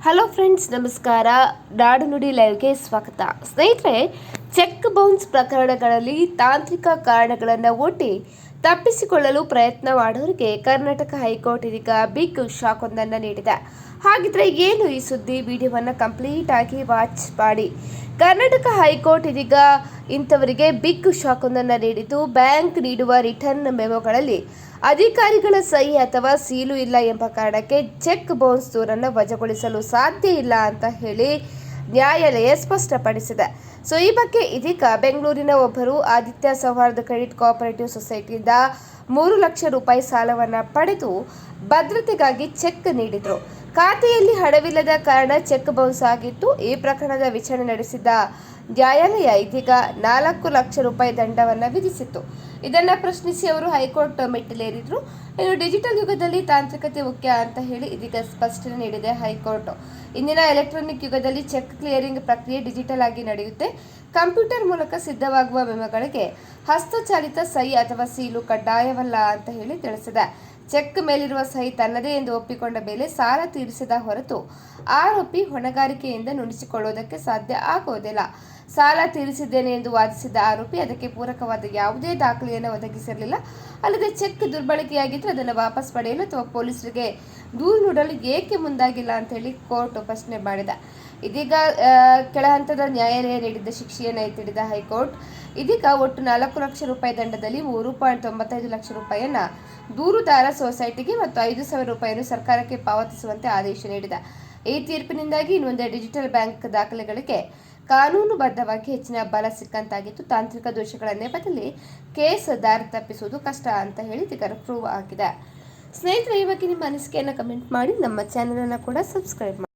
Hello friends, ನಮಸ್ಕಾರ. ನಾಡು ನುಡಿ ಲೈವ್ಗೆ ಸ್ವಾಗತ. ಸ್ನೇಹಿತರೆ, ಚೆಕ್ ಬೌನ್ಸ್ ಪ್ರಕರಣಗಳಲ್ಲಿ ತಾಂತ್ರಿಕ ಕಾರಣಗಳನ್ನು ಒಡ್ಡಿ ತಪ್ಪಿಸಿಕೊಳ್ಳಲು ಪ್ರಯತ್ನ ಮಾಡೋರಿಗೆ ಕರ್ನಾಟಕ ಹೈಕೋರ್ಟ್ ಇದೀಗ ಬಿಗ್ ಶಾಕ್ ಒಂದನ್ನು ನೀಡಿದೆ. ಹಾಗಿದ್ರೆ ಏನು ಈ ಸುದ್ದಿ? ವಿಡಿಯೋವನ್ನು ಕಂಪ್ಲೀಟ್ ಆಗಿ ವಾಚ್ ಮಾಡಿ. ಕರ್ನಾಟಕ ಹೈಕೋರ್ಟ್ ಇದೀಗ ಇಂಥವರಿಗೆ ಬಿಗ್ ಶಾಕ್ ಒಂದನ್ನು ನೀಡಿದ್ದು, ಬ್ಯಾಂಕ್ ನೀಡುವ ರಿಟರ್ನ್ ಮೆಮೊಗಳಲ್ಲಿ ಅಧಿಕಾರಿಗಳ ಸಹಿ ಅಥವಾ ಸೀಲು ಇಲ್ಲ ಎಂಬ ಕಾರಣಕ್ಕೆ ಚೆಕ್ ಬೌನ್ಸ್ ದೂರನ್ನು ವಜಾಗೊಳಿಸಲು ಸಾಧ್ಯ ಇಲ್ಲ ಅಂತ ಹೇಳಿ ನ್ಯಾಯಾಲಯ ಸ್ಪಷ್ಟಪಡಿಸಿದೆ. ಈ ಬಗ್ಗೆ ಇದೀಗ ಬೆಂಗಳೂರಿನ ಒಬ್ಬರು ಆದಿತ್ಯ ಸೌಹಾರ್ದ ಕ್ರೆಡಿಟ್ ಕೋಆಪರೇಟಿವ್ ಸೊಸೈಟಿಯಿಂದ 3 ಲಕ್ಷ ರೂಪಾಯಿ ಸಾಲವನ್ನು ಪಡೆದು ಭದ್ರತೆಗಾಗಿ ಚೆಕ್ ನೀಡಿದ್ರು. ಖಾತೆಯಲ್ಲಿ ಹಣವಿಲ್ಲದ ಕಾರಣ ಚೆಕ್ ಬೌನ್ಸ್ ಆಗಿತ್ತು. ಈ ಪ್ರಕರಣದ ವಿಚಾರಣೆ ನಡೆಸಿದ್ದ ನ್ಯಾಯಾಲಯ ಇದೀಗ 4 ಲಕ್ಷ ರೂಪಾಯಿ ದಂಡವನ್ನು ವಿಧಿಸಿತ್ತು. ಇದನ್ನು ಪ್ರಶ್ನಿಸಿ ಅವರು ಹೈಕೋರ್ಟ್ ಮೆಟ್ಟಿಲೇರಿದ್ರು. ಇನ್ನು ಡಿಜಿಟಲ್ ಯುಗದಲ್ಲಿ ತಾಂತ್ರಿಕತೆ ಮುಖ್ಯ ಅಂತ ಹೇಳಿ ಇದೀಗ ಸ್ಪಷ್ಟನೆ ನೀಡಿದೆ ಹೈಕೋರ್ಟ್. ಇಂದಿನ ಎಲೆಕ್ಟ್ರಾನಿಕ್ ಯುಗದಲ್ಲಿ ಚೆಕ್ ಕ್ಲಿಯರಿಂಗ್ ಪ್ರಕ್ರಿಯೆ ಡಿಜಿಟಲ್ ಆಗಿ ನಡೆಯುತ್ತೆ. ಕಂಪ್ಯೂಟರ್ ಮೂಲಕ ಸಿದ್ಧವಾಗುವ ಮೆಮೊಗಳಿಗೆ ಹಸ್ತಚಾಲಿತ ಸಹಿ ಅಥವಾ ಸೀಲು ಕಡ್ಡಾಯವಲ್ಲ ಅಂತ ಹೇಳಿ ತಿಳಿಸಿದೆ. ಚೆಕ್ ಮೇಲಿರುವ ಸಹಿ ತನ್ನದೇ ಎಂದು ಒಪ್ಪಿಕೊಂಡ ಮೇಲೆ ಸಾಲ ತೀರಿಸಿದ ಹೊರತು ಆರೋಪಿ ಹೊಣೆಗಾರಿಕೆಯಿಂದ ನುಣುಚಿಕೊಳ್ಳುವುದಕ್ಕೆ ಸಾಧ್ಯ ಆಗುವುದಿಲ್ಲ. ಸಾಲ ತೀರಿಸಿದ್ದೇನೆ ಎಂದು ವಾದಿಸಿದ್ದ ಆರೋಪಿ ಅದಕ್ಕೆ ಪೂರಕವಾದ ಯಾವುದೇ ದಾಖಲೆಯನ್ನು ಒದಗಿಸಿರಲಿಲ್ಲ. ಅಲ್ಲದೆ ಚೆಕ್ ದುರ್ಬಳಕೆಯಾಗಿದ್ದರೆ ಅದನ್ನು ವಾಪಸ್ ಪಡೆಯಲು ಅಥವಾ ಪೊಲೀಸರಿಗೆ ದೂರು ನೀಡಲು ಏಕೆ ಮುಂದಾಗಿಲ್ಲ ಅಂತ ಹೇಳಿ ಕೋರ್ಟ್ ಪ್ರಶ್ನೆ ಮಾಡಿದೆ. ಇದೀಗ ಕೆಳಹಂತದ ನ್ಯಾಯಾಲಯ ನೀಡಿದ್ದ ಶಿಕ್ಷೆಯನ್ನು ಎತ್ತಿಡಿದ ಹೈಕೋರ್ಟ್ ಇದೀಗ ಒಟ್ಟು 4 ಲಕ್ಷ ರೂಪಾಯಿ ದಂಡದಲ್ಲಿ 3.95 ಲಕ್ಷ ರೂಪಾಯಿಯನ್ನು ದೂರುದಾರ ಸೊಸೈಟಿಗೆ ಮತ್ತು 5,000 ರೂಪಾಯಿಯನ್ನು ಸರ್ಕಾರಕ್ಕೆ ಪಾವತಿಸುವಂತೆ ಆದೇಶ ನೀಡಿದೆ. ಈ ತೀರ್ಪಿನಿಂದಾಗಿ ಇನ್ನೊಂದೇ ಡಿಜಿಟಲ್ ಬ್ಯಾಂಕ್ ದಾಖಲೆಗಳಿಗೆ ಕಾನೂನುಬದ್ಧವಾಗಿ ಹೆಚ್ಚಿನ ಬಲ ಸಿಕ್ಕಂತಾಗಿತ್ತು. ತಾಂತ್ರಿಕ ದೋಷಗಳ ನೆಪದಲ್ಲಿ ಕೇಸ್ ದಾರಿ ತಪ್ಪಿಸುವುದು ಕಷ್ಟ ಅಂತ ಹೇಳಿ ಇದೀಗ ಪ್ರೂವ್ ಆಗಿದೆ. ಸ್ನೇಹಿತರೆ, ಈ ಬಗ್ಗೆ ನಿಮ್ಮ ಅನಿಸಿಕೆಯನ್ನು ಕಮೆಂಟ್ ಮಾಡಿ. ನಮ್ಮ ಚಾನೆಲ್ ಅನ್ನು ಕೂಡ ಸಬ್ಸ್ಕ್ರೈಬ್ ಮಾಡಿ.